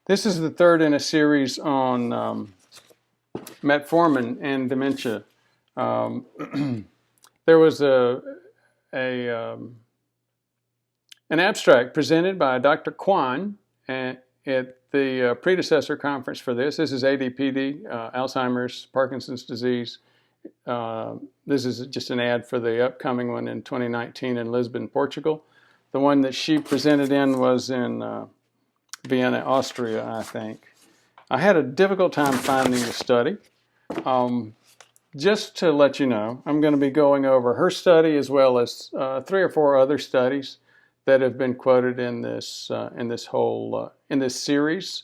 This is the third in a series on metformin and dementia. There was an abstract presented by Dr. Kwan at the predecessor conference for this. This is ADPD, Alzheimer's, Parkinson's disease. This is just an ad for the upcoming one in 2019 in Lisbon, Portugal. The one that she presented in was in Vienna, Austria, I think. I had a difficult time finding the study. Just to let you know, I'm going to be going over her study as well as 3 or 4 other studies that have been quoted in this series,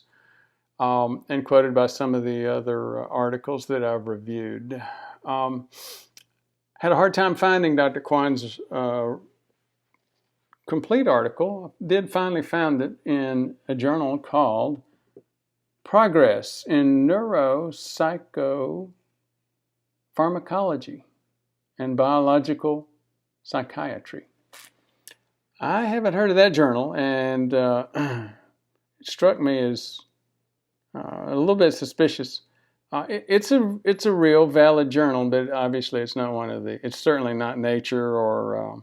and quoted by some of the other articles that I've reviewed. Had a hard time finding Dr. Kwan's complete article. Did finally find it in a journal called Progress in Neuropsychopharmacology and Biological Psychiatry. I haven't heard of that journal, and it struck me as a little bit suspicious. It's a real valid journal, but obviously it's not one of the. It's certainly not Nature or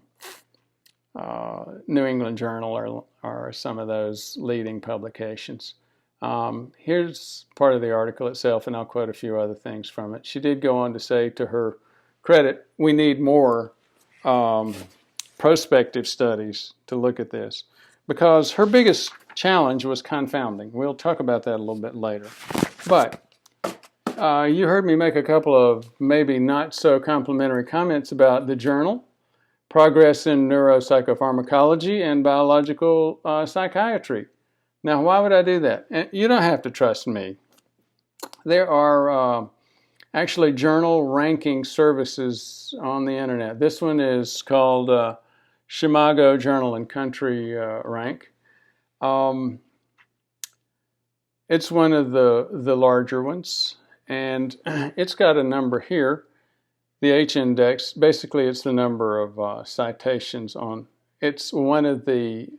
New England Journal or some of those leading publications. Here's part of the article itself, and I'll quote a few other things from it. She did go on to say, to her credit, we need more prospective studies to look at this, because her biggest challenge was confounding. We'll talk about that a little bit later. But you heard me make a couple of maybe not so complimentary comments about the journal, Progress in Neuropsychopharmacology and Biological Psychiatry. Now, why would I do that? And you don't have to trust me. There are actually journal ranking services on the internet. This one is called Shimago Journal and Country Rank. It's one of the larger ones, and it's got a number here. The H index, basically it's the number of citations on, it's one of the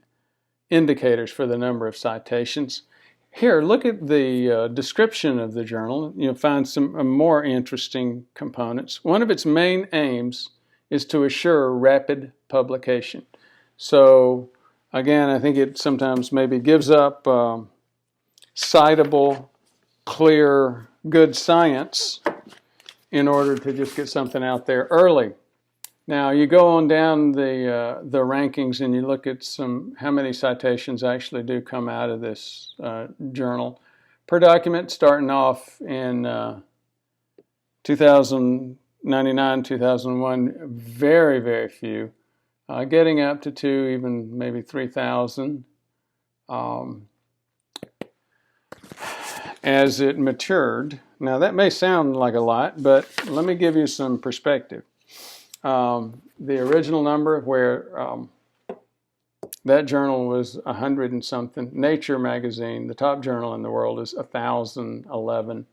indicators for the number of citations. Here, look at the description of the journal. You'll find some more interesting components. One of its main aims is to assure rapid publication. So, again, I think it sometimes maybe gives up citable, clear, good science in order to just get something out there early. Now, you go on down the rankings and you look at how many citations actually do come out of this journal. Per document, starting off in 2099, 2001, very, very few. Getting up to 2, even maybe 3,000 as it matured. Now, that may sound like a lot, but let me give you some perspective. The original number where that journal was 100 and something. Nature magazine, the top journal in the world, is 1,011.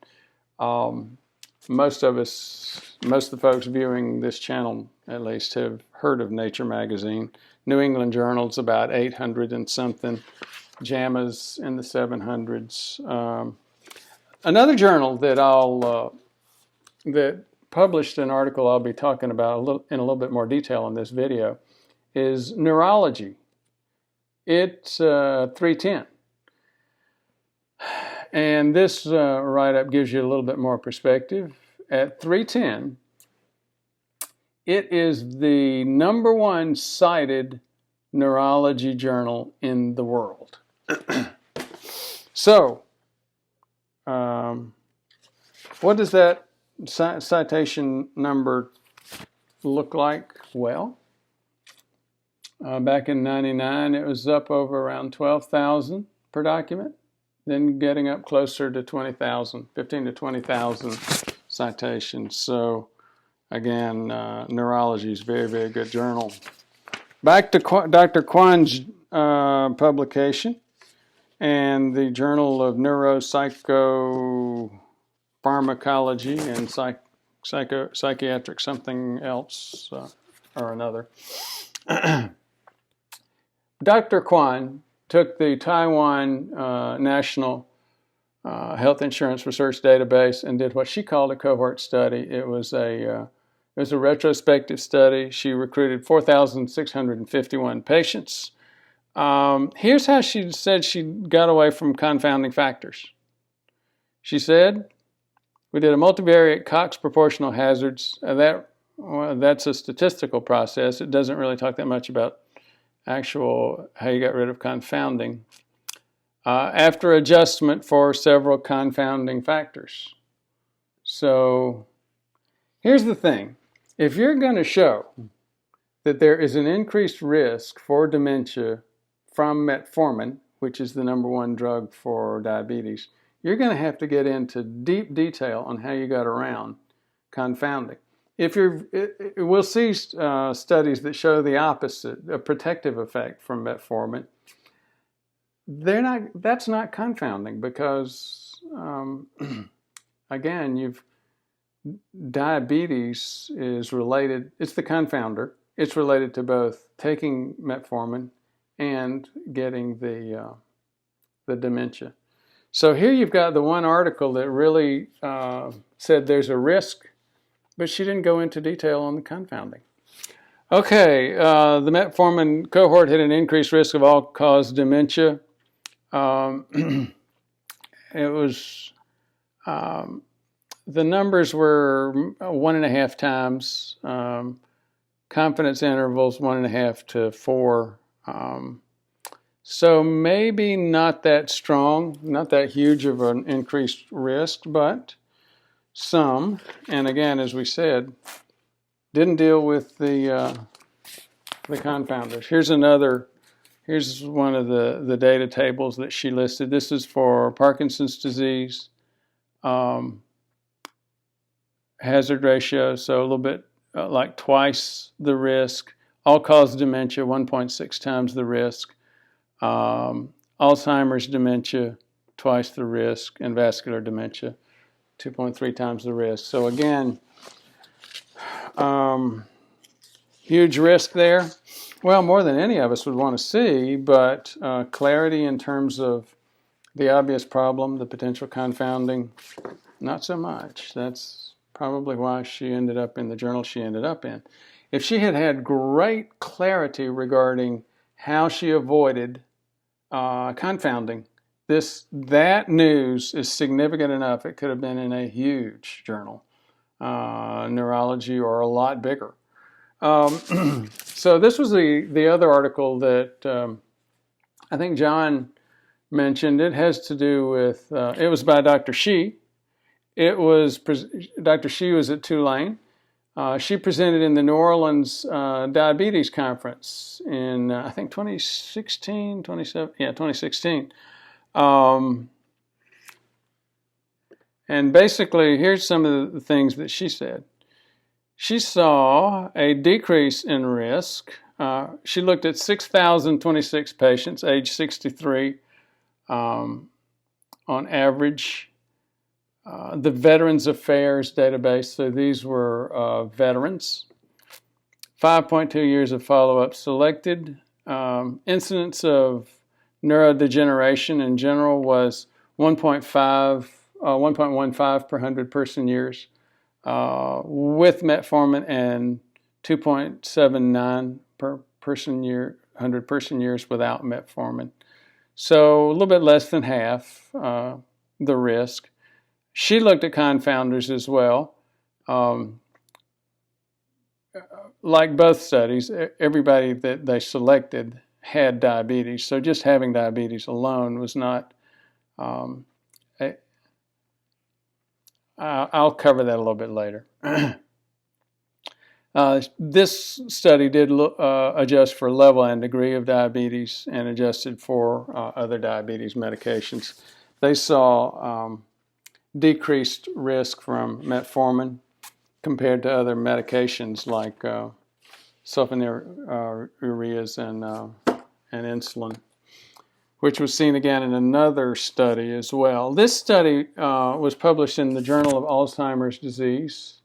Most of the folks viewing this channel at least have heard of Nature magazine. New England Journal's about 800 and something. JAMA's in the 700s. Another journal that published an article I'll be talking about in a little bit more detail in this video is Neurology. It's 310. And this write-up gives you a little bit more perspective. At 310, it is the #1 cited neurology journal in the world. So, what does that citation number look like? Well, back in '99, it was up over around 12,000 per document, then getting up closer to 20,000, 15 to 20,000 citations. So, again, neurology is a very, very good journal. Back to Dr. Kwan's publication and the Journal of Neuropsychopharmacology and Psychiatric something else or another. Dr. Kwan took the Taiwan National health insurance research database and did what she called a cohort study. It was a retrospective study. She recruited 4,651 patients. Here's how she said she got away from confounding factors. She said, we did a multivariate Cox proportional hazards. That's a statistical process. It doesn't really talk that much about actual how you got rid of confounding. After adjustment for several confounding factors. So here's the thing. If you're going to show that there is an increased risk for dementia from metformin, which is the #1 drug for diabetes, you're going to have to get into deep detail on how you got around confounding. We'll see studies that show the opposite, a protective effect from metformin. That's not confounding because, again, diabetes is related, it's the confounder. It's related to both taking metformin and getting the dementia. So here you've got the one article that really said there's a risk, but she didn't go into detail on the confounding. Okay, the metformin cohort had an increased risk of all-cause dementia. It was, the numbers were 1.5 times, confidence intervals 1.5 to 4. So maybe not that strong, not that huge of an increased risk, but some. And again, as we said, didn't deal with the confounders. Here's one of the data tables that she listed. This is for Parkinson's disease, hazard ratio, so a little bit like twice the risk. All-cause dementia, 1.6 times the risk. Alzheimer's dementia, twice the risk. And vascular dementia, 2.3 times the risk. So again, huge risk there. Well, more than any of us would want to see, but clarity in terms of the obvious problem, the potential confounding, not so much. That's probably why she ended up in the journal she ended up in. If she had had great clarity regarding how she avoided confounding, that news is significant enough. It could have been in a huge journal, neurology, or a lot bigger. So this was the other article that I think John mentioned. It has to do with, it was by Dr. Shi. Dr. Shi was at Tulane. She presented in the New Orleans Diabetes Conference in, I think, 2016. And basically, here's some of the things that she said. She saw a decrease in risk. She looked at 6,026 patients, age 63, on average. The Veterans Affairs database, so these were veterans. 5.2 years of follow-up selected. Incidence of neurodegeneration in general was 1.15 per 100 person years with metformin, and 2.79 per person year, 100 person years without metformin. So a little bit less than half the risk. She looked at confounders as well. Like both studies, everybody that they selected had diabetes. So just having diabetes alone was not, I'll cover that a little bit later. This study did adjust for level and degree of diabetes and adjusted for other diabetes medications. They saw decreased risk from metformin compared to other medications like sulfonylureas and insulin, which was seen again in another study as well. This study was published in the Journal of Alzheimer's Disease.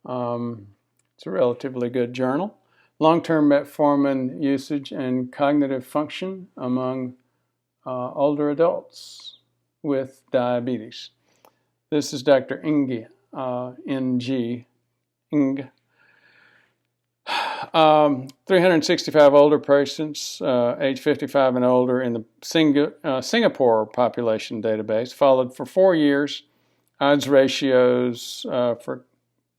It's a relatively good journal. Long-term metformin usage and cognitive function among older adults. with diabetes. This is Dr. Ng, Ng, 365 older patients, age 55 and older in the Singapore population database, followed for 4 years. Odds ratios for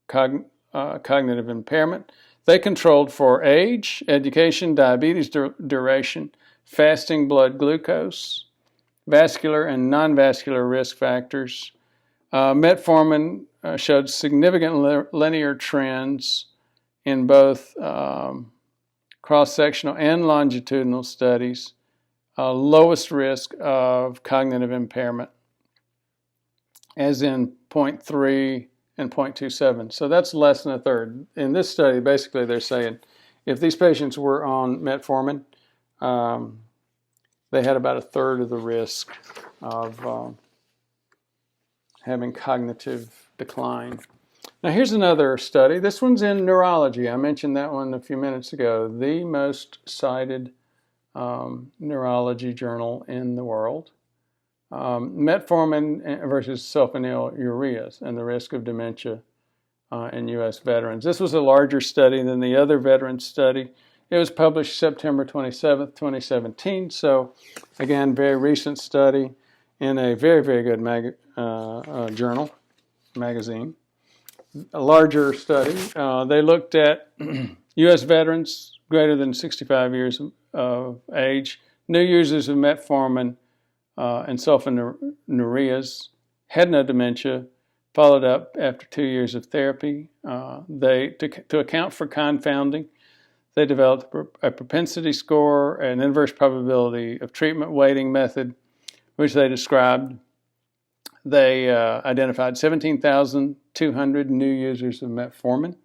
cognitive impairment. They controlled for age, education, diabetes duration, fasting blood glucose, vascular and non-vascular risk factors. Metformin showed significant linear trends in both cross-sectional and longitudinal studies. Lowest risk of cognitive impairment, as in 0.3 and 0.27. So that's less than a third. In this study, basically they're saying if these patients were on metformin, they had about a third of the risk of having cognitive decline. Now here's another study. This one's in neurology. I mentioned that one a few minutes ago. The most cited neurology journal in the world. Metformin versus sulfonylureas and the risk of dementia in U.S. veterans. This was a larger study than the other veteran study. It was published September 27th, 2017. So, again, very recent study in a very, very good magazine. A larger study. They looked at U.S. veterans greater than 65 years of age, new users of metformin and sulfonylureas, had no dementia, followed up after 2 years of therapy. To account for confounding, they developed a propensity score, an inverse probability of treatment weighting method, which they described. They identified 17,200 new users of metformin,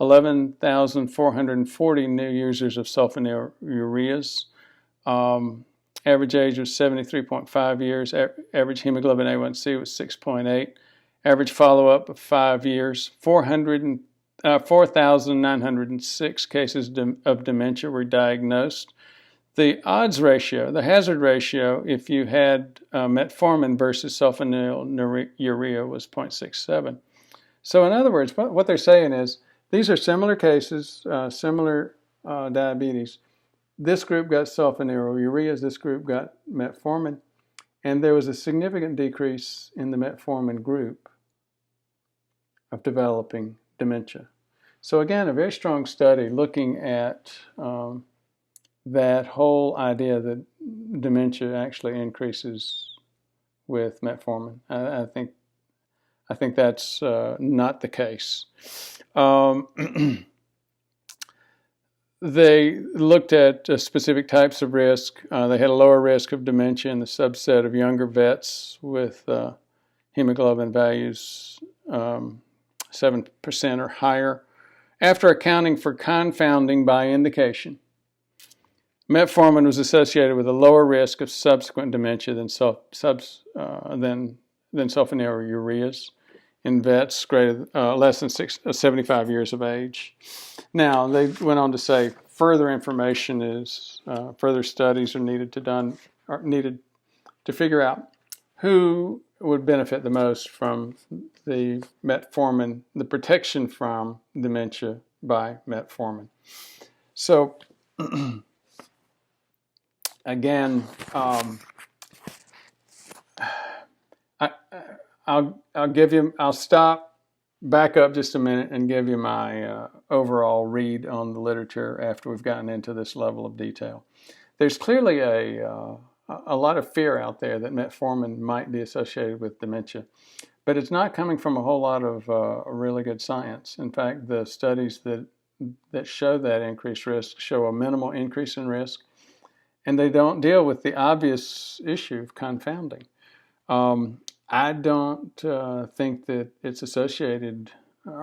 11,440 new users of sulfonylureas. Average age was 73.5 years. Average hemoglobin A1C was 6.8. Average follow-up of 5 years. 4,906 cases of dementia were diagnosed. The odds ratio, the hazard ratio, if you had metformin versus sulfonylurea was 0.67. So in other words, what they're saying is these are similar cases, similar diabetes. This group got sulfonylureas, this group got metformin, and there was a significant decrease in the metformin group of developing dementia. So again, a very strong study looking at that whole idea that dementia actually increases with metformin. I think that's not the case. They looked at specific types of risk. They had a lower risk of dementia in the subset of younger vets with hemoglobin values 7% or higher. After accounting for confounding by indication, metformin was associated with a lower risk of subsequent dementia than sulfonylureas in vets less than 75 years of age. Now, they went on to say further information is, further studies are needed to figure out who would benefit the most from the metformin, the protection from dementia by metformin. So, again, I'll stop, back up just a minute, and give you my overall read on the literature after we've gotten into this level of detail. There's clearly a lot of fear out there that metformin might be associated with dementia, but it's not coming from a whole lot of really good science. In fact, the studies that show that increased risk show a minimal increase in risk, and they don't deal with the obvious issue of confounding. I don't think that it's associated,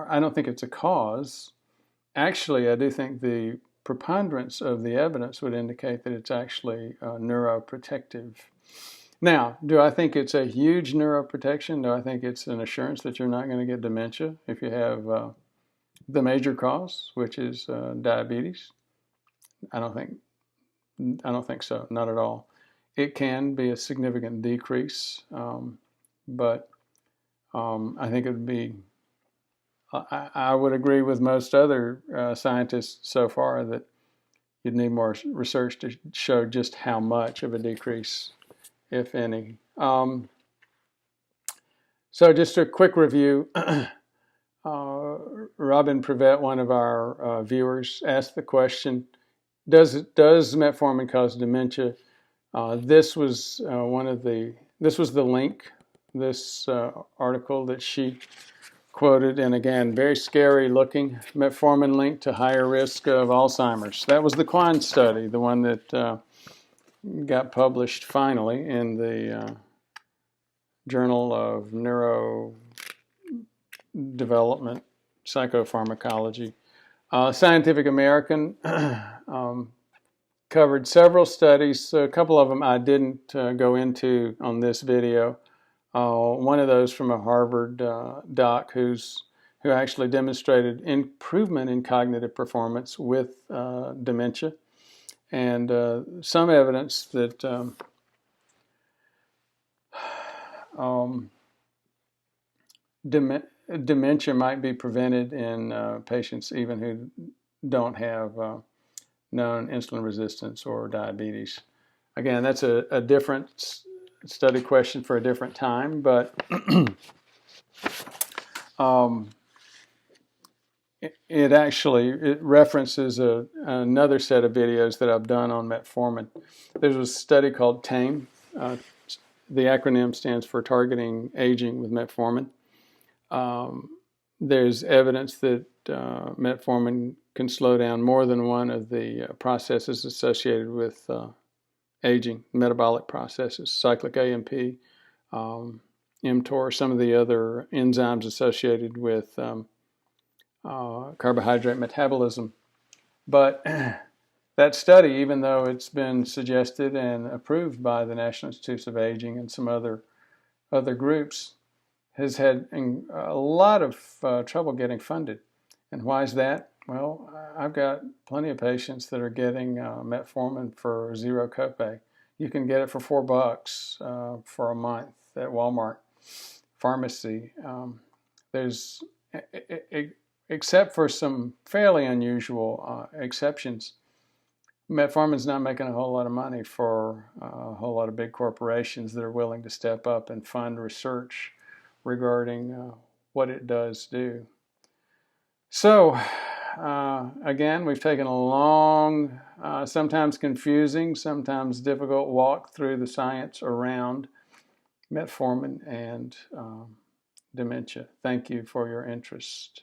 I don't think it's a cause. Actually, I do think the preponderance of the evidence would indicate that it's actually neuroprotective. Now, do I think it's a huge neuroprotection? Do I think it's an assurance that you're not going to get dementia if you have the major cause, which is diabetes? I don't think so, not at all. it can be a significant decrease, but I think it would be, I would agree with most other scientists so far that you'd need more research to show just how much of a decrease, if any. So just a quick review. Robin Prevet, one of our viewers, asked the question, does metformin cause dementia? This was the link, this article that she quoted, and again, very scary looking, metformin linked to higher risk of Alzheimer's. That was the Kwan study, the one that got published finally in the Journal of Neurodevelopment Psychopharmacology. Scientific American covered several studies. A couple of them I didn't go into on this video. One of those from a Harvard doc who actually demonstrated improvement in cognitive performance with dementia, and some evidence that dementia might be prevented in patients even who don't have known insulin resistance or diabetes. Again, that's a different study question for a different time, but it references another set of videos that I've done on metformin. There's a study called TAME. The acronym stands for Targeting Aging with Metformin. There's evidence that metformin can slow down more than one of the processes associated with aging, metabolic processes, cyclic AMP, mTOR, some of the other enzymes associated with carbohydrate metabolism. But that study, even though it's been suggested and approved by the National Institutes of Aging and some other groups, has had a lot of trouble getting funded. And why is that? Well, I've got plenty of patients that are getting metformin for zero copay. You can get it for $4 for a month at Walmart pharmacy. There's, except for some fairly unusual exceptions, metformin's not making a whole lot of money for a whole lot of big corporations that are willing to step up and fund research regarding what it does do. So, again, we've taken a long, sometimes confusing, sometimes difficult walk through the science around metformin and dementia. Thank you for your interest.